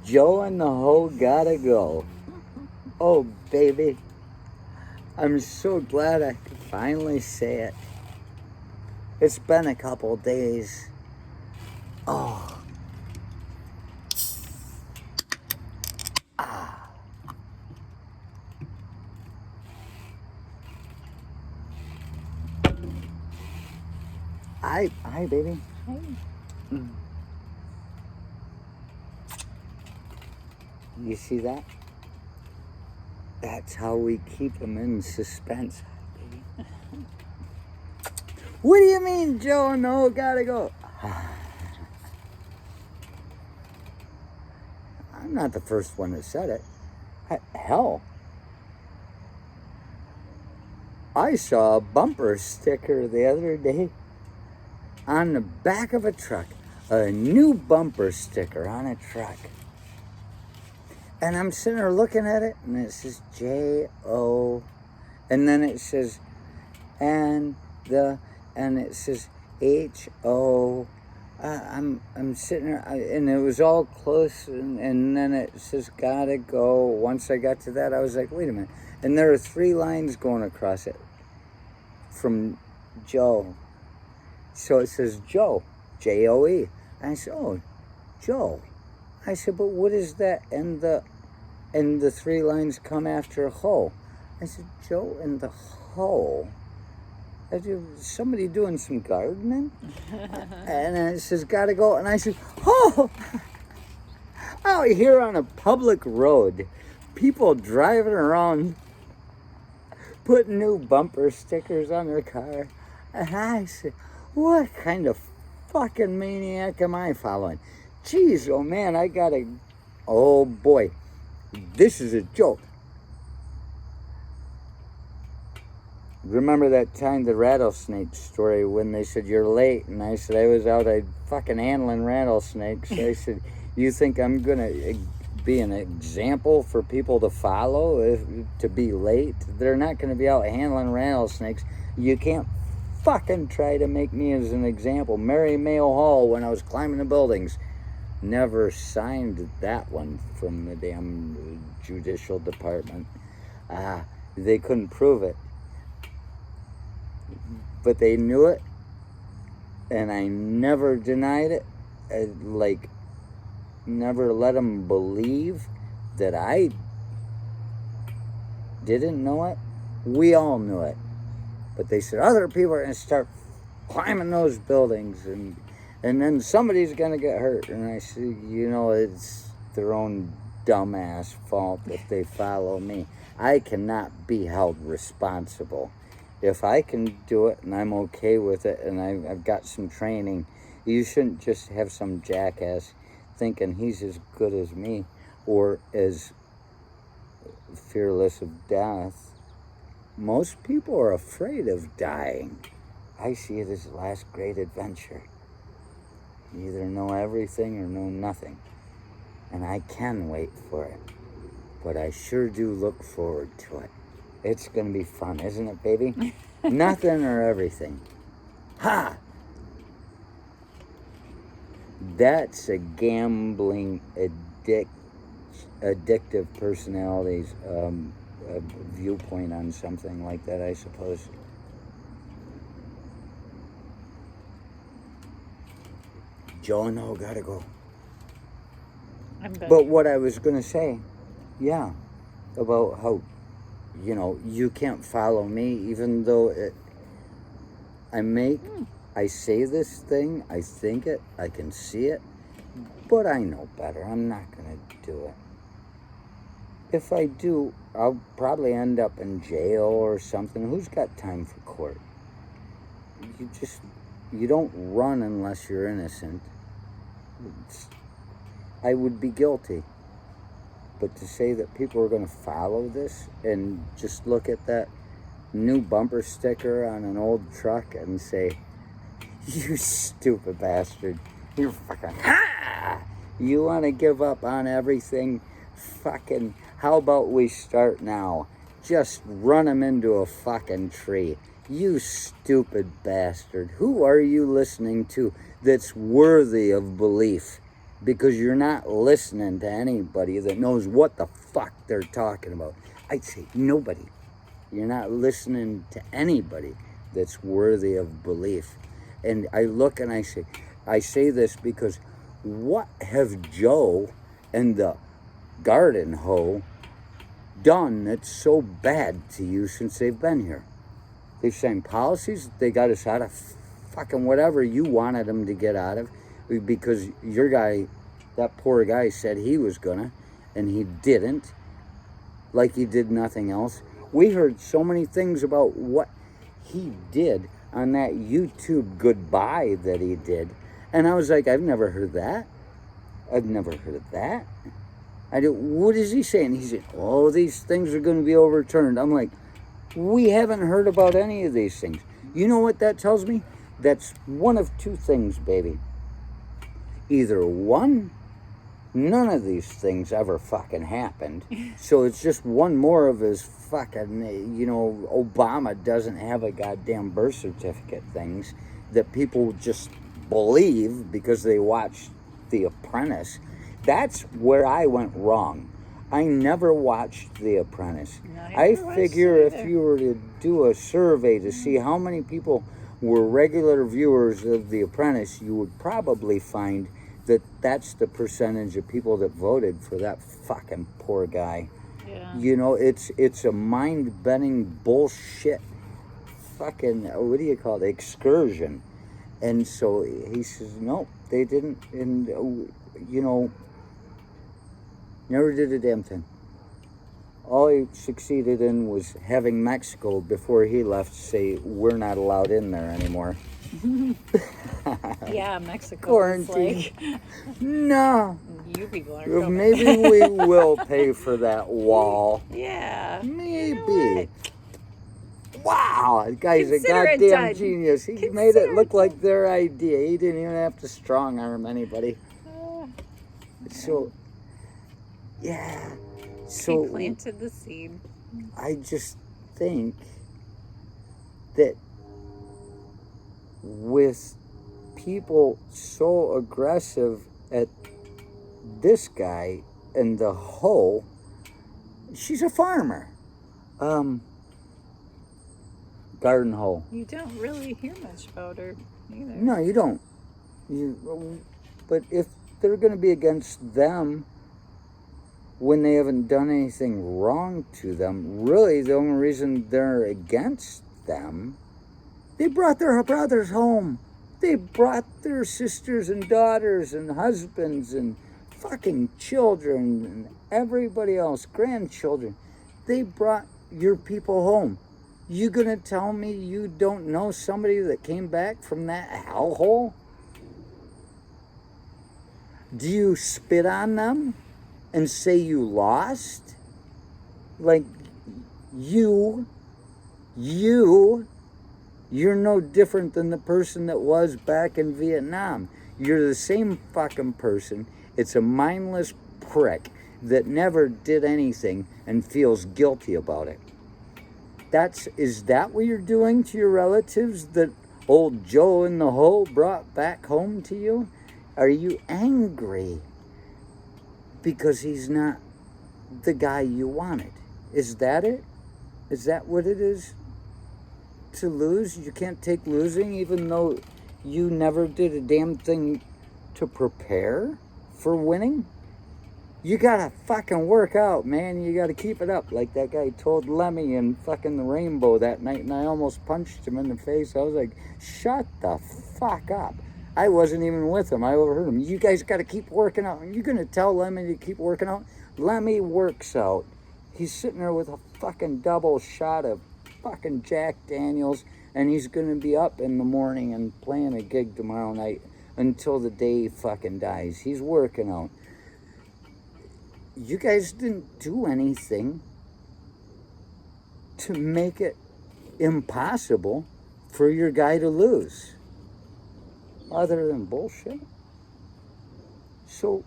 Joe and the hoe gotta go. Oh, baby. I'm so glad I could finally say it. It's been a couple days. Oh. Ah. Hi, baby. Hey. You see that? That's how we keep them in suspense. What do you mean, Joe? No, gotta go. I'm not the first one that said it. Hell, I saw a bumper sticker the other day on the back of a truck. A new bumper sticker on a truck. And I'm sitting there looking at it, and it says J-O, and then it says, and it says H-O. I'm sitting there, and it was all close, and then it says gotta go. Once I got to that, I was like, wait a minute. And there are 3 lines going across it from Joe. So it says Joe, J-O-E. And I said, oh, Joe. I said, but what is that? And the 3 lines come after hoe. I said, Joe and the hoe. Somebody doing some gardening? And it says, gotta go. And I said, oh, out here on a public road, people driving around, putting new bumper stickers on their car. And I said, what kind of fucking maniac am I following? Jeez, oh man, oh boy, this is a joke. Remember that time, the rattlesnake story, when they said, you're late, and I said, I was out fucking handling rattlesnakes. I said, you think I'm gonna be an example for people to follow, to be late? They're not gonna be out handling rattlesnakes. You can't fucking try to make me as an example. Mary Mayo Hall, when I was climbing the buildings, never signed that one from the damn judicial department. They couldn't prove it. But they knew it, and I never denied it. Never let them believe that I didn't know it. We all knew it. But they said other people are going to start climbing those buildings, and then somebody's going to get hurt. And I said, it's their own dumbass fault if they follow me. I cannot be held responsible. If I can do it and I'm okay with it and I've got some training, you shouldn't just have some jackass thinking he's as good as me or as fearless of death. Most people are afraid of dying. I see it as the last great adventure. You either know everything or know nothing. And I can wait for it. But I sure do look forward to it. It's going to be fun, isn't it, baby? Nothing or everything. Ha! That's a gambling addictive personality's viewpoint on something like that, I suppose. Joe and I gotta go. But what I was going to say, about how, you can't follow me, even though I say this thing, I think it, I can see it, but I know better. I'm not going to do it. If I do, I'll probably end up in jail or something. Who's got time for court? You don't run unless you're innocent. I would be guilty. But to say that people are going to follow this and just look at that new bumper sticker on an old truck and say, you stupid bastard, you're fucking, you want to give up on everything? Fucking, how about we start now? Just run him into a fucking tree. You stupid bastard. Who are you listening to that's worthy of belief? because you're not listening to anybody that knows what the fuck they're talking about. I'd say nobody. You're not listening to anybody that's worthy of belief. And I look and I say this because what have Joe and the garden hoe done that's so bad to you since they've been here? They've signed policies. They got us out of fucking whatever you wanted them to get out of, because your guy, that poor guy, said he was gonna, and he didn't, like he did nothing else. We heard so many things about what he did on that YouTube goodbye that he did, and I was like, I've never heard that. I've never heard of that. What is he saying? He said, oh, these things are going to be overturned. I'm like, we haven't heard about any of these things. You know what that tells me? That's one of two things, baby. Either one, none of these things ever fucking happened. So it's just one more of his fucking, you know, Obama doesn't have a goddamn birth certificate things that people just believe because they watched The Apprentice. That's where I went wrong. I never watched The Apprentice. No, I figure if you were to do a survey to see how many people were regular viewers of The Apprentice, you would probably find that that's the percentage of people that voted for that fucking poor guy. Yeah. You know, it's a mind-bending bullshit fucking, what do you call it, excursion. And so he says, no, they didn't, and, you know, never did a damn thing. All he succeeded in was having Mexico, before he left, say, we're not allowed in there anymore. Yeah, Mexico. Quarantine. Like, no. you people are coming. Maybe we will pay for that wall. Yeah. Maybe. You know Wow, the guy's Consider a it goddamn done. genius. He Consider made it look it like their idea. He didn't even have to strong arm anybody. So, yeah. So he planted the seed. I just think that with people so aggressive at this guy and the hoe, she's a farmer. Garden hoe. You don't really hear much about her either. No, you don't. But if they're going to be against them when they haven't done anything wrong to them, really the only reason they're against them, they brought their brothers home. They brought their sisters and daughters and husbands and fucking children and everybody else, grandchildren. They brought your people home. You gonna tell me you don't know somebody that came back from that hellhole? Do you spit on them and say you lost? Like, you're no different than the person that was back in Vietnam. You're the same fucking person. It's a mindless prick that never did anything and feels guilty about it. Is that what you're doing to your relatives that old Joe and the hoe brought back home to you? Are you angry because he's not the guy you wanted? Is that it? Is that what it is? To lose? You can't take losing even though you never did a damn thing to prepare for winning? You gotta fucking work out, man. You gotta keep it up. Like that guy told Lemmy in fucking the Rainbow that night, and I almost punched him in the face. I was like, shut the fuck up. I wasn't even with him. I overheard him. You guys gotta keep working out. You're gonna tell Lemmy to keep working out? Lemmy works out. He's sitting there with a fucking double shot of fucking Jack Daniels, and he's gonna be up in the morning and playing a gig tomorrow night until the day he fucking dies. He's working out. You guys didn't do anything to make it impossible for your guy to lose, other than bullshit. So,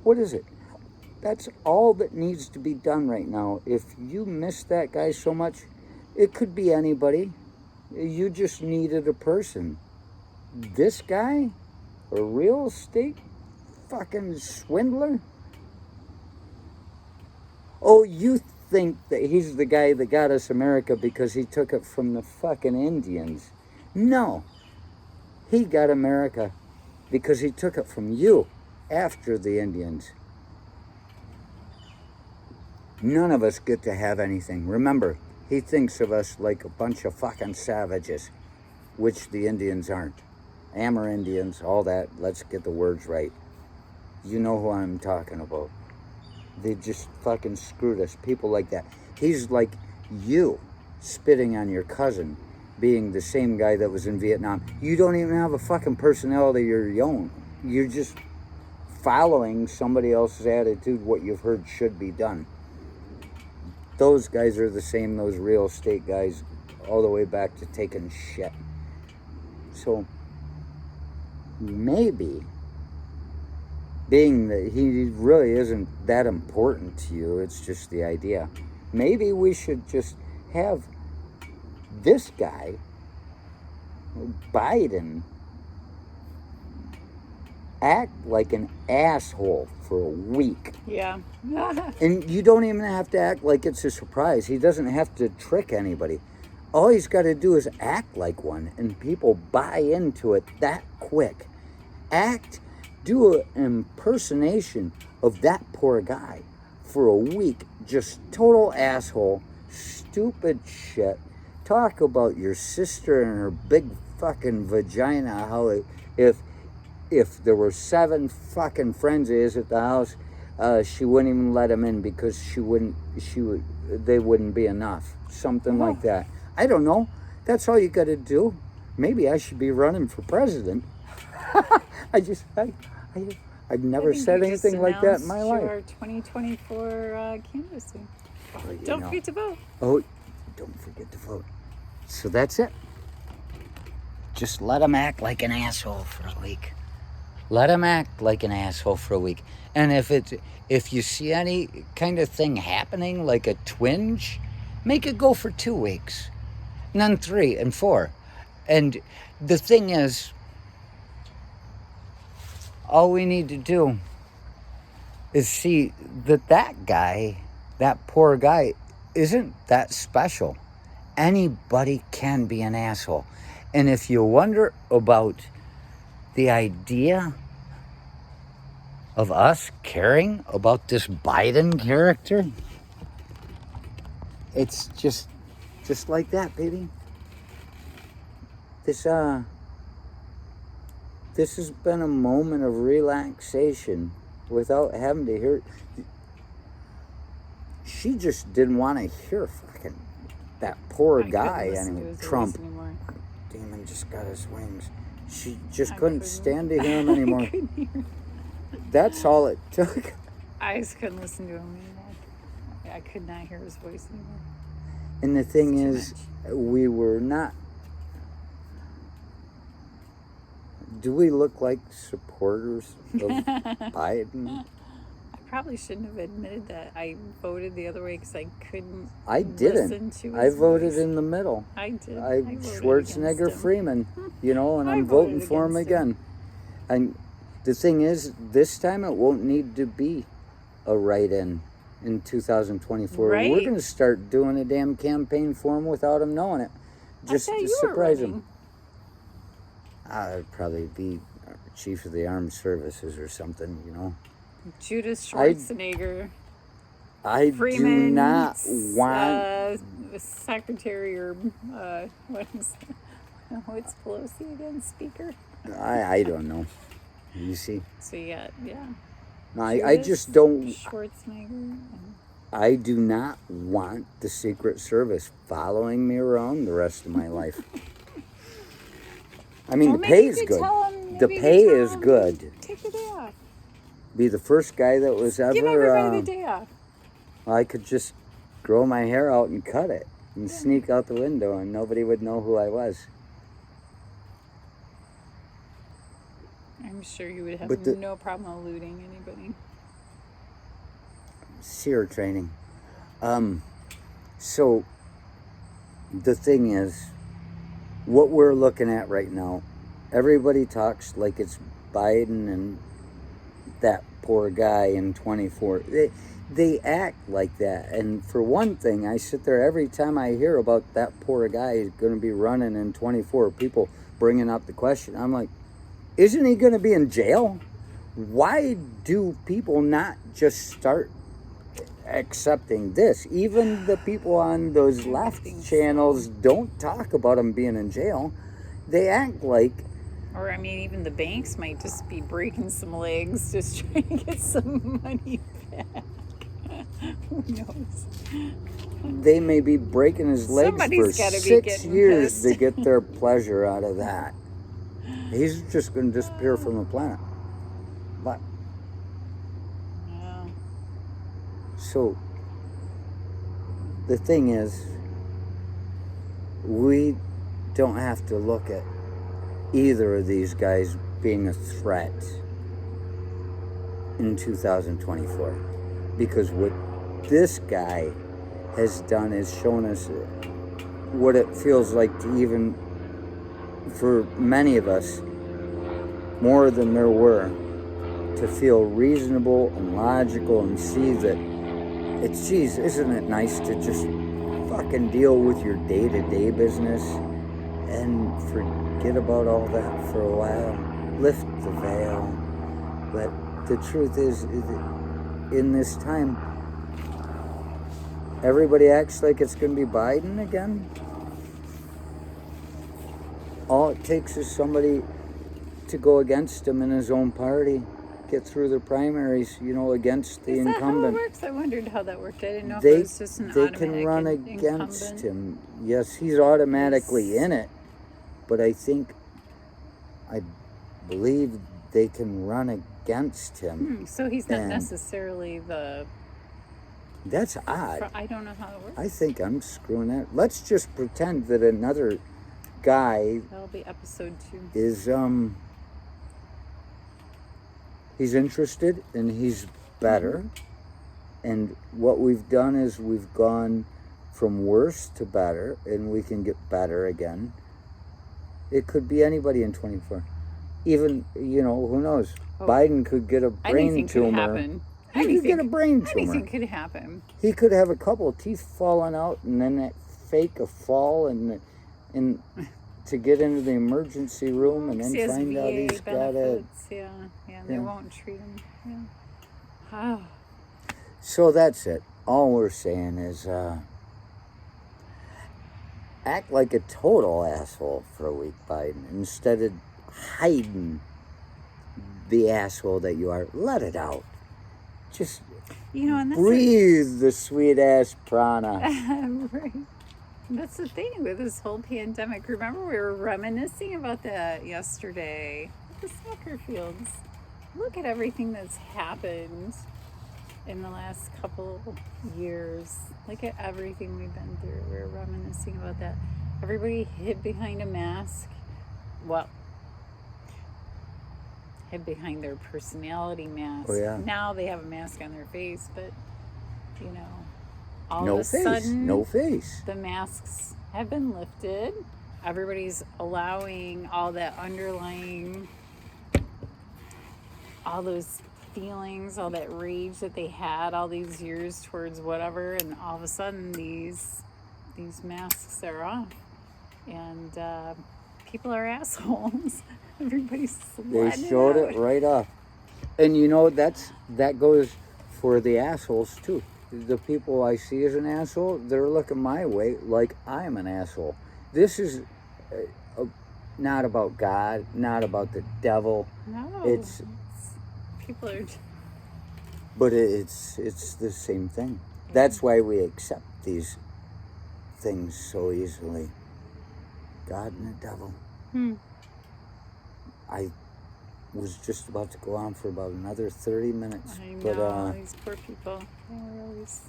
what is it? That's all that needs to be done right now. If you miss that guy so much, it could be anybody. You just needed a person. This guy, A real estate fucking swindler? Oh, you think that he's the guy that got us America because he took it from the fucking Indians. No. He got America because he took it from you after the Indians. None of us get to have anything. Remember, he thinks of us like a bunch of fucking savages, which the Indians aren't. Amerindians, all that. Let's get the words right. You know who I'm talking about. They just fucking screwed us. People like that. He's like you spitting on your cousin being the same guy that was in Vietnam. You don't even have a fucking personality of your own. You're just following somebody else's attitude, what you've heard should be done. Those guys are the same, those real estate guys, all the way back to taking shit. So, maybe, being that he really isn't that important to you, it's just the idea. Maybe we should just have this guy, Biden, act like an asshole for a week. Yeah. And you don't even have to act like it's a surprise. He doesn't have to trick anybody. All he's got to do is act like one, and people buy into it that quick. Do an impersonation of that poor guy for a week. Just total asshole, stupid shit. Talk about your sister and her big fucking vagina, how if there were 7 fucking friends of his at the house, she wouldn't even let him in because they wouldn't be enough. Something like that. I don't know. That's all you got to do. Maybe I should be running for president. I've never said anything like that in my life. Your 2024 canvassing. Oh, Don't forget to vote. Oh, don't forget to vote. So that's it. Just let him act like an asshole for a week. Let him act like an asshole for a week. And if you see any kind of thing happening, like a twinge, make it go for 2 weeks. And then 3 and 4. And the thing is, all we need to do is see that guy, that poor guy, isn't that special. Anybody can be an asshole. And if you wonder about the idea of us caring about this Biden character, it's just like that, baby. This has been a moment of relaxation without having to hear. She just didn't want to hear fucking that poor guy anymore. Trump. Demon just got his wings. She just couldn't stand to hear him anymore. That's all it took. I just couldn't listen to him anymore. I could not hear his voice anymore. And the thing is, we were not. Do we look like supporters of Biden? I probably shouldn't have admitted that I voted the other way because I couldn't. I didn't. Listen to his I voted voice. in the middle. I did. I voted Schwarzenegger against him. Freeman, and I I'm voted voting for him against him. again. And the thing is, this time it won't need to be a write-in 2024. Right. We're going to start doing a damn campaign for him without him knowing it, just I thought to you were surprise running. him. I'd probably be chief of the armed services or something, Judas Schwarzenegger. I Freeman, do not want. Secretary or what's Pelosi again? Speaker. I don't know. You see, So yeah. I just don't. Schwarzenegger. I do not want the Secret Service following me around the rest of my life. I mean, Well, the maybe pay you is could good. tell him- The maybe you pay could is tell him, good. Take the day off. Be the first guy that was Give ever. everybody the day off. I could just grow my hair out and cut it and sneak out the window, and nobody would know who I was. I'm sure you would have But no problem eluding anybody. SEER training. So the thing is, what we're looking at right now, everybody talks like it's Biden and that poor guy in 24. They act like that. And for one thing, I sit there every time I hear about that poor guy who's going to be running in 24, people bringing up the question. I'm like, isn't he going to be in jail? Why do people not just start accepting this? Even the people on those left channels don't talk about him being in jail. They act like... Or, I mean, even the banks might just be breaking some legs, just trying to get some money back. Who knows? They may be breaking his legs Somebody's for gotta be 6 getting years pissed. to get their pleasure out of that. He's just going to disappear from the planet. But Yeah. so the thing is, we don't have to look at either of these guys being a threat in 2024, because what this guy has done is shown us what it feels like to, even for many of us, more than there were, to feel reasonable and logical and see that it's, geez, isn't it nice to just fucking deal with your day-to-day business and forget about all that for a while, lift the veil. But the truth is, in this time, everybody acts like it's going to be Biden again. All it takes is somebody to go against him in his own party, get through the primaries, against the Is that how it incumbent. works? I wondered how that worked. I didn't know if They, it was just an they automatic can run against incumbent. him. Yes, he's automatically in it, but I believe they can run against him. So he's not And necessarily the... That's odd. I don't know how it works. I think I'm screwing that. Let's just pretend that another guy That'll be episode 2. is he's interested and he's better. And what we've done is we've gone from worse to better, and we can get better again. It could be anybody in 24. Even, who knows? Oh. Biden could get a brain Anything tumor. could happen. He could get a brain tumor. Anything could happen. He could have a couple of teeth falling out, and then that fake a fall, and to get into the emergency room, and then He has find out VA he's got a... benefits. Yeah, they Yeah. won't treat him. Yeah. Oh. So that's it. All we're saying is act like a total asshole for a week, Biden. Instead of hiding the asshole that you are, let it out. Just And that's breathe the sweet ass prana. right. That's the thing with this whole pandemic. Remember, we were reminiscing about that yesterday at the soccer fields. Look at everything that's happened in the last couple years. Look at everything we've been through. We were reminiscing about that. Everybody hid behind a mask. Well, hid behind their personality mask. Oh, yeah. Now they have a mask on their face, but all No of a face. sudden, No face. the masks have been lifted. Everybody's allowing all that underlying, all those feelings, all that rage that they had all these years towards whatever, and all of a sudden these masks are off, and people are assholes. Everybody's They showed it right off. And that goes for the assholes too. The people I see as an asshole, they're looking my way like I'm an asshole. This is not about God, not about the devil. No, It's people are. But it's the same thing. That's why we accept these things so easily. God and the devil. I was just about to go on for about another 30 minutes. I know, But these poor people. They were always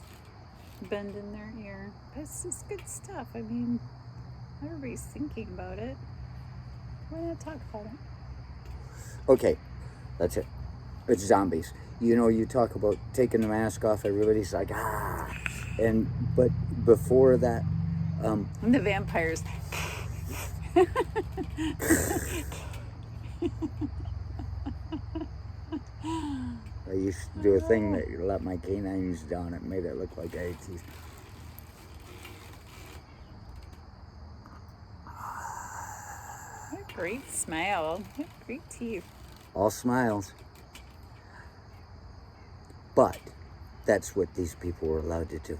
bending their ear. But it's just good stuff. I mean, everybody's thinking about it. Why not talk about it? okay, that's it. It's zombies. You talk about taking the mask off, everybody's like, but before that, And the vampires. used to do a thing that you let my canines down. It made it look like I had teeth. What a great smile. What great teeth. All smiles. But that's what these people were allowed to do.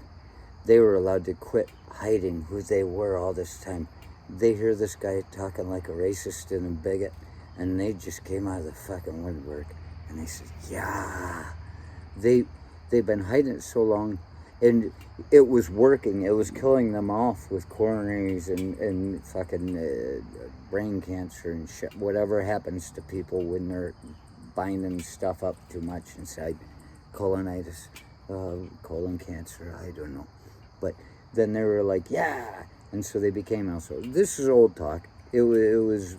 They were allowed to quit hiding who they were all this time. They hear this guy talking like a racist and a bigot, and they just came out of the fucking woodwork, and they said, yeah. They've been hiding it so long, and it was working. It was killing them off with coronaries and fucking brain cancer and shit. Whatever happens to people when they're binding stuff up too much inside. Colonitis, colon cancer, I don't know. But then they were like, yeah. And so they became also. This is old talk. It was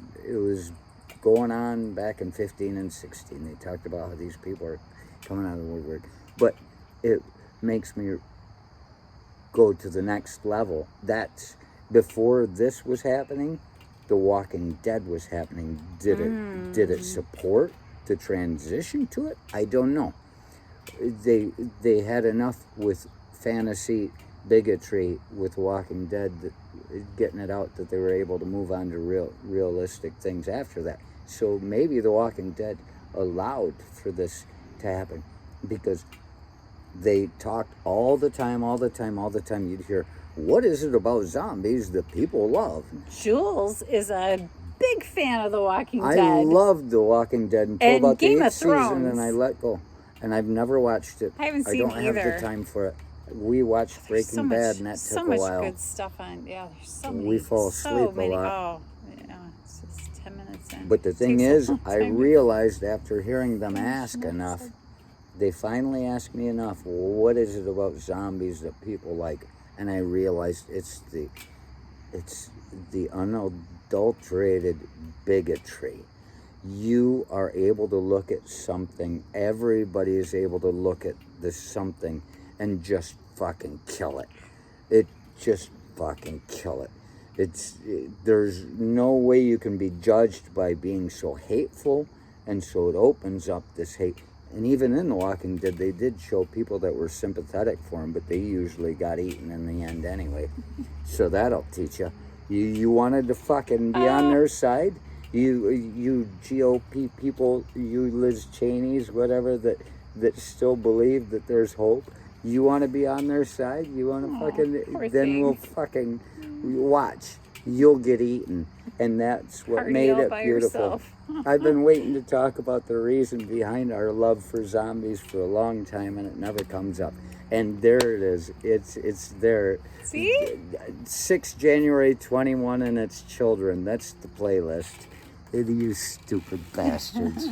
going on back in 15 and 16. They talked about how these people are coming out of the woodwork. But it makes me go to the next level. That's before this was happening. The Walking Dead was happening. Did it support the transition to it? I don't know. They had enough with fantasy bigotry with Walking Dead, that getting it out, that they were able to move on to realistic things after that. So maybe The Walking Dead allowed for this to happen, because they talked all the time. You'd hear, what is it about zombies that people love? Jules is a big fan of The Walking Dead. I loved The Walking Dead until about the Game of 8th season, Thrones. and I let go. And I've never watched it. I haven't seen don't have either. the time for it. We watched Breaking Bad, and that so took a much while. good stuff on. Yeah, there's so many. We fall asleep a lot. Oh, yeah, it's just 10 minutes in. But the thing Takes a is, long I time to realized after hearing them ask finish enough, it. they finally asked me enough, well, what is it about zombies that people like? And I realized it's the unadulterated bigotry. You are able to look at something, everybody is able to look at this something and just fucking kill it. Just fucking kill it. There's no way you can be judged by being so hateful, and so it opens up this hate. And even in The Walking Dead, they did show people that were sympathetic for him, but they usually got eaten in the end anyway. So that'll teach you. You wanted to fucking be on their side? You GOP people, you Liz Cheneys, whatever, that still believe that there's hope. You want to be on their side? You want to poor then thing. we'll fucking watch. You'll get eaten. And that's what Party made all it by beautiful. yourself. I've been waiting to talk about the reason behind our love for zombies for a long time, and it never comes up. And there it is. It's there. See? 6 January 21 and its children. That's the playlist. You stupid bastards.